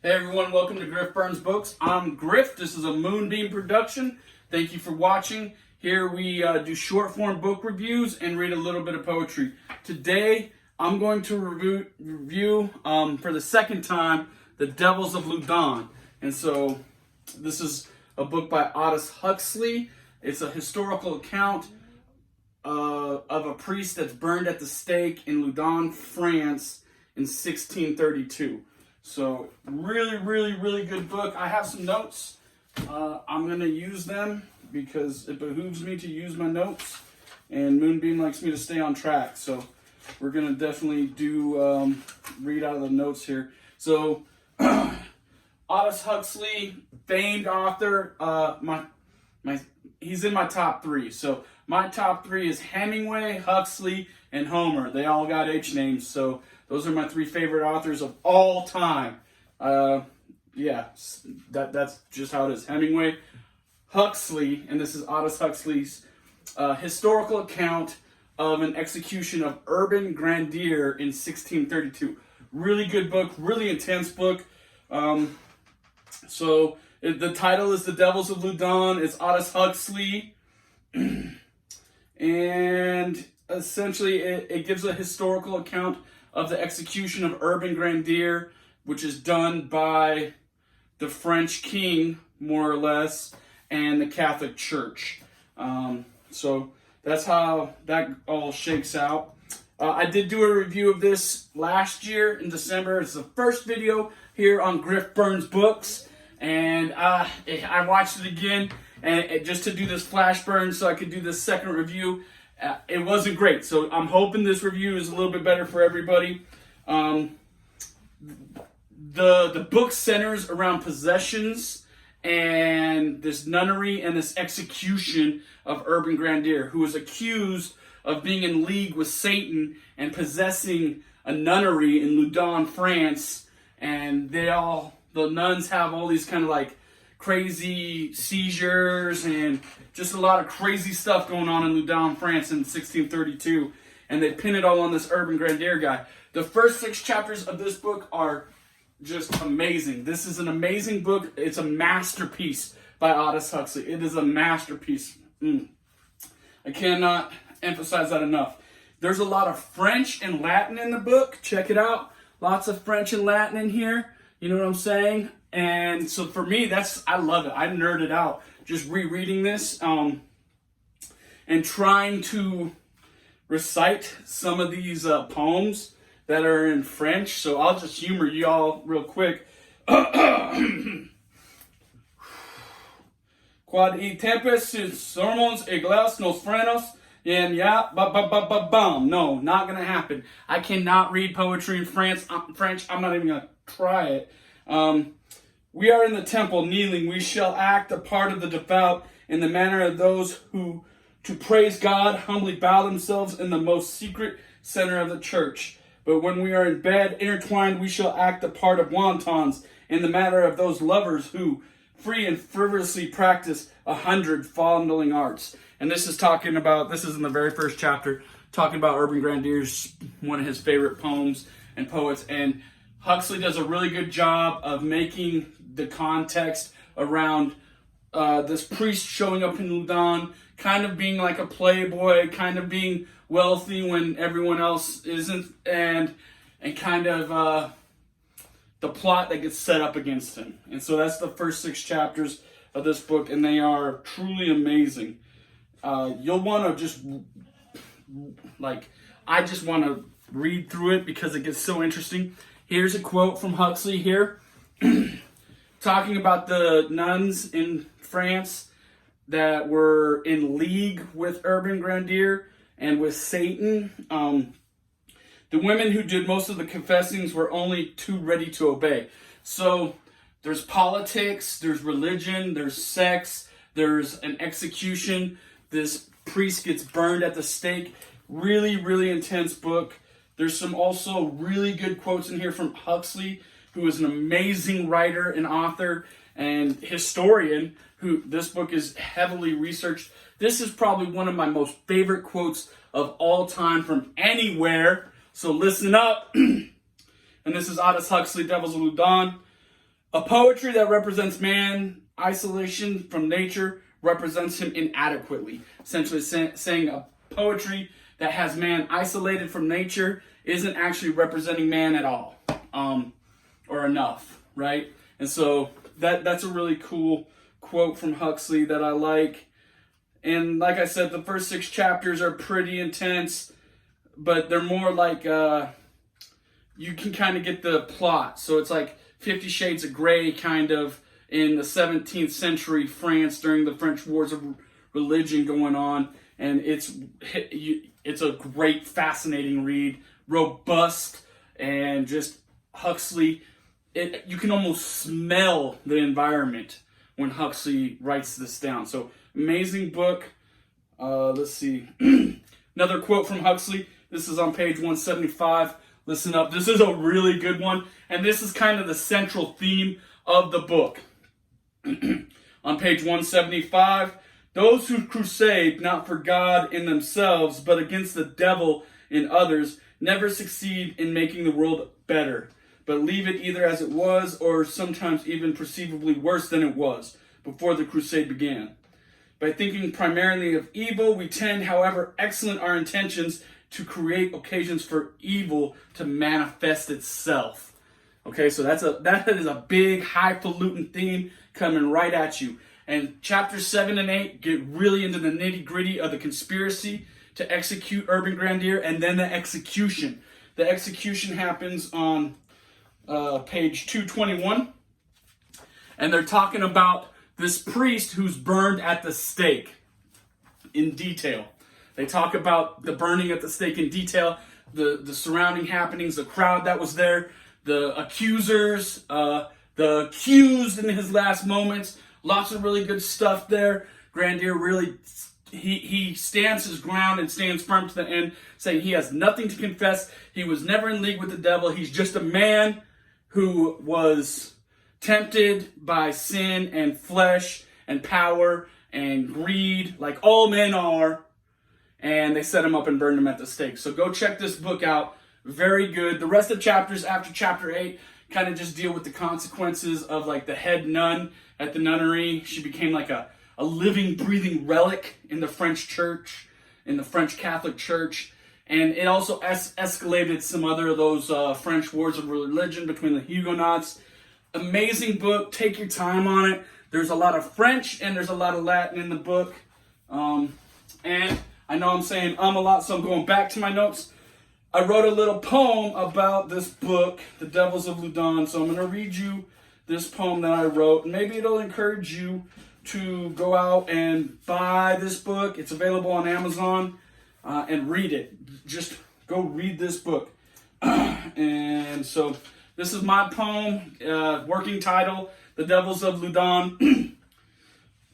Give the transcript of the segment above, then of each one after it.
Hey everyone, welcome to Griff Burns Books. I'm Griff. This is a Moonbeam production. Thank you for watching. Here we do short form book reviews and read a little bit of poetry. Today I'm going to review for the second time, The Devils of LOUDUN. And so this is a book by Aldous Huxley. It's a historical account of a priest that's burned at the stake in LOUDUN, France in 1632. So really good book. I have some notes. I'm going to use them because it behooves me to use my notes. And Moonbeam likes me to stay on track. So we're going to definitely do read out of the notes here. So Aldous Huxley, famed author. He's in my top three. So my top three is Hemingway, Huxley, and Homer. They all got H names. So those are my three favorite authors of all time. That's just how it is. Hemingway, Huxley, and this is Aldous Huxley's historical account of an execution of urban grandeur in 1632. Really good book, really intense book. The title is The Devils of LOUDUN. It's Aldous Huxley. And essentially it gives a historical account of the execution of urban grandeur, which is done by the French king, more or less, and the Catholic Church. So that's how that all shakes out. I did do a review of this last year in December. It's the first video here on Griff Burns Books, and I watched it again and just to do this flash burn so I could do this second review. It wasn't great, so I'm hoping this review is a little bit better for everybody. The book centers around possessions and this nunnery and this execution of urban grandeur, who was accused of being in league with Satan and possessing a nunnery in LOUDUN, France. And the nuns have all these kind of like crazy seizures and just a lot of crazy stuff going on in LOUDUN, France in 1632. And they pin it all on this urban grandeur guy. The first 6 chapters of this book are just amazing. This is an amazing book. It's a masterpiece by Aldous Huxley. It is a masterpiece. I cannot emphasize that enough. There's a lot of French and Latin in the book. Check it out. Lots of French and Latin in here. You know what I'm saying? And so for me, I love it. I nerded out just rereading this and trying to recite some of these poems that are in French. So I'll just humor you all real quick. Quod e tempest sermons e glass nos frenos. And bam. No, not gonna happen. I cannot read poetry in French. I'm not even gonna try it. We are in the temple kneeling. We shall act the part of the devout in the manner of those who, to praise God, humbly bow themselves in the most secret center of the church. But when we are in bed intertwined, we shall act the part of wantons in the manner of those lovers who, free and frivolously practice 100 fondling arts. And this is in the very first chapter, talking about urban grandeur's one of his favorite poems and poets. And Huxley does a really good job of making the context around this priest showing up in LOUDUN, kind of being like a playboy, kind of being wealthy when everyone else isn't, and kind of the plot that gets set up against him. And so that's the first 6 chapters of this book, and they are truly amazing. You'll want to I just want to read through it because it gets so interesting. Here's a quote from Huxley here, talking about the nuns in France that were in league with urban grandeur and with Satan. The women who did most of the confessings were only too ready to obey. So there's politics, there's religion, there's sex, there's an execution. This priest gets burned at the stake. Really intense book. There's some also really good quotes in here from Huxley, who is an amazing writer and author and historian, who this book is heavily researched. This is probably one of my most favorite quotes of all time from anywhere. So listen up. And this is Aldous Huxley, Devils of LOUDUN. A poetry that represents man isolation from nature represents him inadequately. Essentially saying a poetry that has man isolated from nature isn't actually representing man at all, or enough, right? And so that's a really cool quote from Huxley that I like. And like I said, the first 6 chapters are pretty intense, but they're more like you can kind of get the plot. So it's like 50 Shades of Grey kind of in the 17th century France during the French Wars of Religion going on. And it's a great, fascinating read, robust, and just Huxley. You can almost smell the environment when Huxley writes this down. So amazing book. Let's see. Another quote from Huxley. This is on page 175. Listen up. This is a really good one. And this is kind of the central theme of the book. On page 175, those who crusade not for God in themselves, but against the devil in others, never succeed in making the world better, but leave it either as it was, or sometimes even perceivably worse than it was before the crusade began. By thinking primarily of evil, we tend, however excellent our intentions, to create occasions for evil to manifest itself. Okay, so that is a big, highfalutin theme coming right at you. And chapters 7 and 8 get really into the nitty-gritty of the conspiracy to execute urban grandeur, and then the execution. The execution happens on page 221, and they're talking about this priest who's burned at the stake in detail. They talk about the burning at the stake in detail, the surrounding happenings, the crowd that was there, the accusers, the accused in his last moments. Lots of really good stuff there. Grandier really, he stands his ground and stands firm to the end, saying he has nothing to confess. He was never in league with the devil. He's just a man who was tempted by sin and flesh and power and greed, like all men are. And they set him up and burned him at the stake. So go check this book out. Very good. The rest of chapters after chapter 8 kind of just deal with the consequences of like the head nun at the nunnery. She became like a living, breathing relic in the French church, in the French Catholic Church. And it also escalated some other of those French wars of religion between the Huguenots. Amazing book. Take your time on it. There's a lot of French and there's a lot of Latin in the book. And I know I'm saying a lot, so I'm going back to my notes. I wrote a little poem about this book, The Devils of Loudun. So I'm going to read you this poem that I wrote. Maybe it'll encourage you to go out and buy this book. It's available on Amazon, and read it. Just go read this book. And so this is my poem, working title, The Devils of Loudun.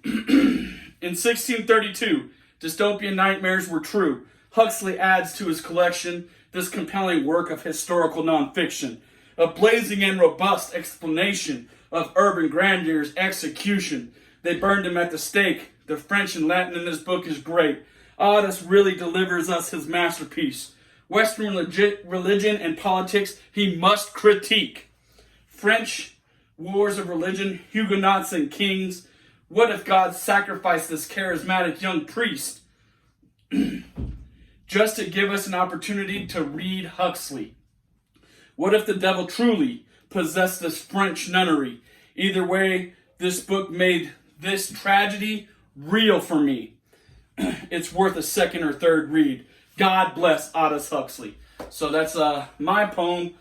In 1632, dystopian nightmares were true. Huxley adds to his collection this compelling work of historical nonfiction, a blazing and robust explanation of urban grandeur's execution. They burned him at the stake. The French and Latin in this book is great. Aldous really delivers us his masterpiece. Western religion and politics he must critique. French wars of religion, Huguenots and kings. What if God sacrificed this charismatic young priest just to give us an opportunity to read Huxley? What if the devil truly possessed this French nunnery? Either way, this book made this tragedy real for me. It's worth a second or third read. God bless Aldous Huxley. So that's my poem,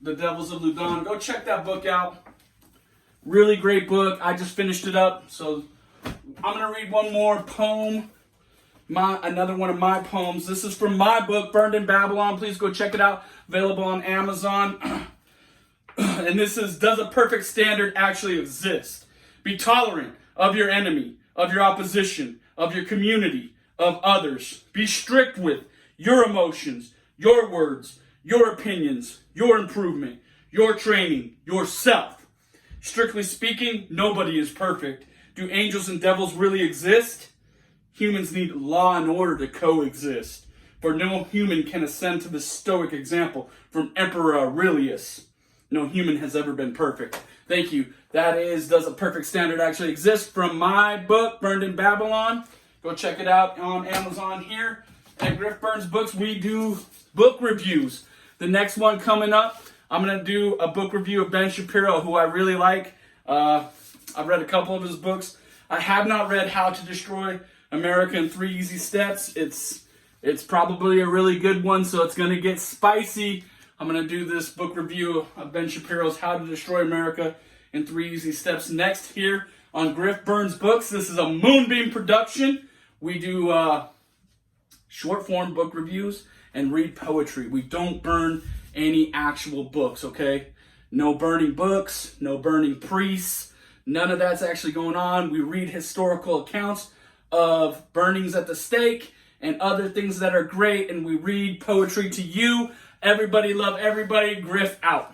The Devils of Loudun. Go check that book out. Really great book. I just finished it up. So I'm going to read one more poem. Another one of my poems. This is from my book, Burned in Babylon. Please go check it out. Available on Amazon. And this is, does a perfect standard actually exist? Be tolerant of your enemy, of your opposition, of your community, of others. Be strict with your emotions, your words, your opinions, your improvement, your training, yourself. Strictly speaking, nobody is perfect. Do angels and devils really exist? Humans need law and order to coexist, for no human can ascend to the Stoic example from Emperor Aurelius. no human has ever been perfect. Thank you. That is, does a perfect standard actually exist? From my book, Burned in Babylon. Go check it out on Amazon here. At Griff Burns Books, we do book reviews. The next one coming up, I'm going to do a book review of Ben Shapiro, who I really like. I've read a couple of his books. I have not read How to Destroy America in 3 Easy Steps. It's probably a really good one, so it's going to get spicy. I'm going to do this book review of Ben Shapiro's How to Destroy America in 3 Easy Steps next here on Griff Burns Books. This is a Moonbeam production. We do short form book reviews and read poetry. We don't burn any actual books, okay? No burning books, no burning priests. None of that's actually going on. We read historical accounts of burnings at the stake and other things that are great, and we read poetry to you. Everybody love everybody. Griff out.